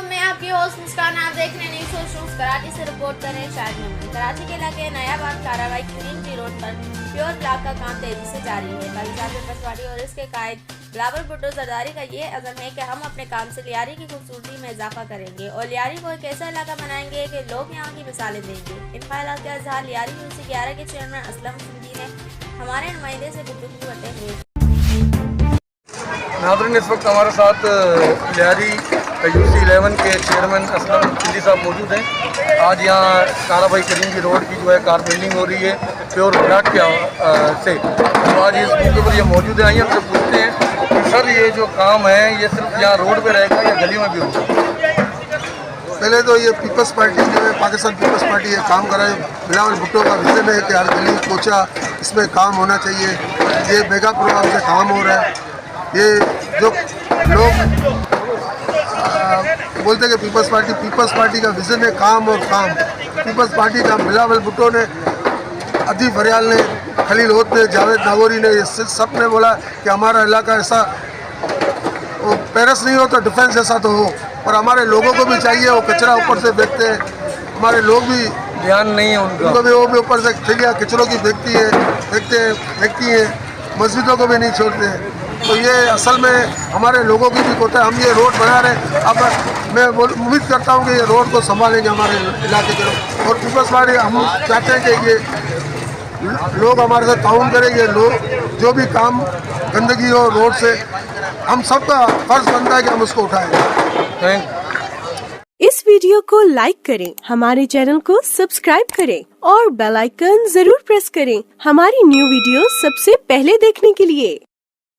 मैं आपकी होस्ट मुस्कान। आप देख रहे हैं न्यूज़ न्यूज़ कराची से रिपोर्ट कर रहे हैं शाहिद मेमन। कराची के इलाके नयाबाद कार्रवाई क्रीमजी रोड पर प्योर ब्लॉक का काम तेजी से जारी है। पाकिस्तान पीपल्स पार्टी और इसके कायद बिलावल भुट्टो जरदारी का ये अज़म है कि हम अपने काम से लियारी की खूबसूरती में इजाफा करेंगे और लियारी को एक ऐसा इलाका बनाएंगे कि लोग यहाँ की मिसालें देंगे। इन ख्यालात का इजहार लियारी यूसी 11 के चेयरमैन असलम सिंधी ने हमारे नुमाइंदे से गुफ्तगू करते हुए। नाज़रीन, इस वक्त हमारे साथ लियारी यूसी 11 के चेयरमैन असलम सिंधी साहब मौजूद हैं। आज यहाँ कार्रवाई क्रीमजी रोड की जो है कार बिल्डिंग हो रही है प्योर ब्लॉक के से, तो आज इस मौके पर ये मौजूद है। आइए हमसे पूछते हैं कि सर ये जो काम है ये सिर्फ यहाँ रोड पे रहेगा या गलियों में भी होगा? पहले तो ये पीपल्स पार्टी जो है, पाकिस्तान पीपल्स पार्टी ये काम कर रहा है। बिलावल भुट्टो का विजन है कि हर गली कोचा इसमें काम होना चाहिए। ये मेगा प्रोग्राम से काम हो रहा है। ये जो लोग बोलते हैं कि पीपल्स पार्टी का विजन है काम और काम। पीपल्स पार्टी का बिलावल भुट्टो ने, अदीब फरियाल ने, खलील होत ने, जावेद नागौरी ने, ये सब ने बोला कि हमारा इलाका ऐसा वो पेरिस नहीं हो तो डिफेंस ऐसा तो हो। और हमारे लोगों को भी चाहिए, वो कचरा ऊपर से फेंकते हैं, हमारे लोग भी ध्यान नहीं है उनको भी, वो भी ऊपर से थैलियाँ कचरों की फेंकती हैं, मस्जिदों को भी नहीं छोड़ते हैं। तो ये असल में हमारे लोगों की भी होता है। हम ये रोड बना रहे हैं, अब मैं उम्मीद करता हूँ कि ये रोड को संभालेंगे हमारे इलाके के लोग। और पीपल्स पार्टी हम चाहते हैं कि ये लोग हमारे साथ ताउन करेंगे। लोग जो भी काम गंदगी हो रोड से, हम सबका फर्ज बनता है कि हम उसको उठाएं। इस वीडियो को लाइक करें, हमारे चैनल को सब्सक्राइब करें और बेल आइकन जरूर प्रेस करें हमारी न्यू वीडियो सबसे पहले देखने के लिए।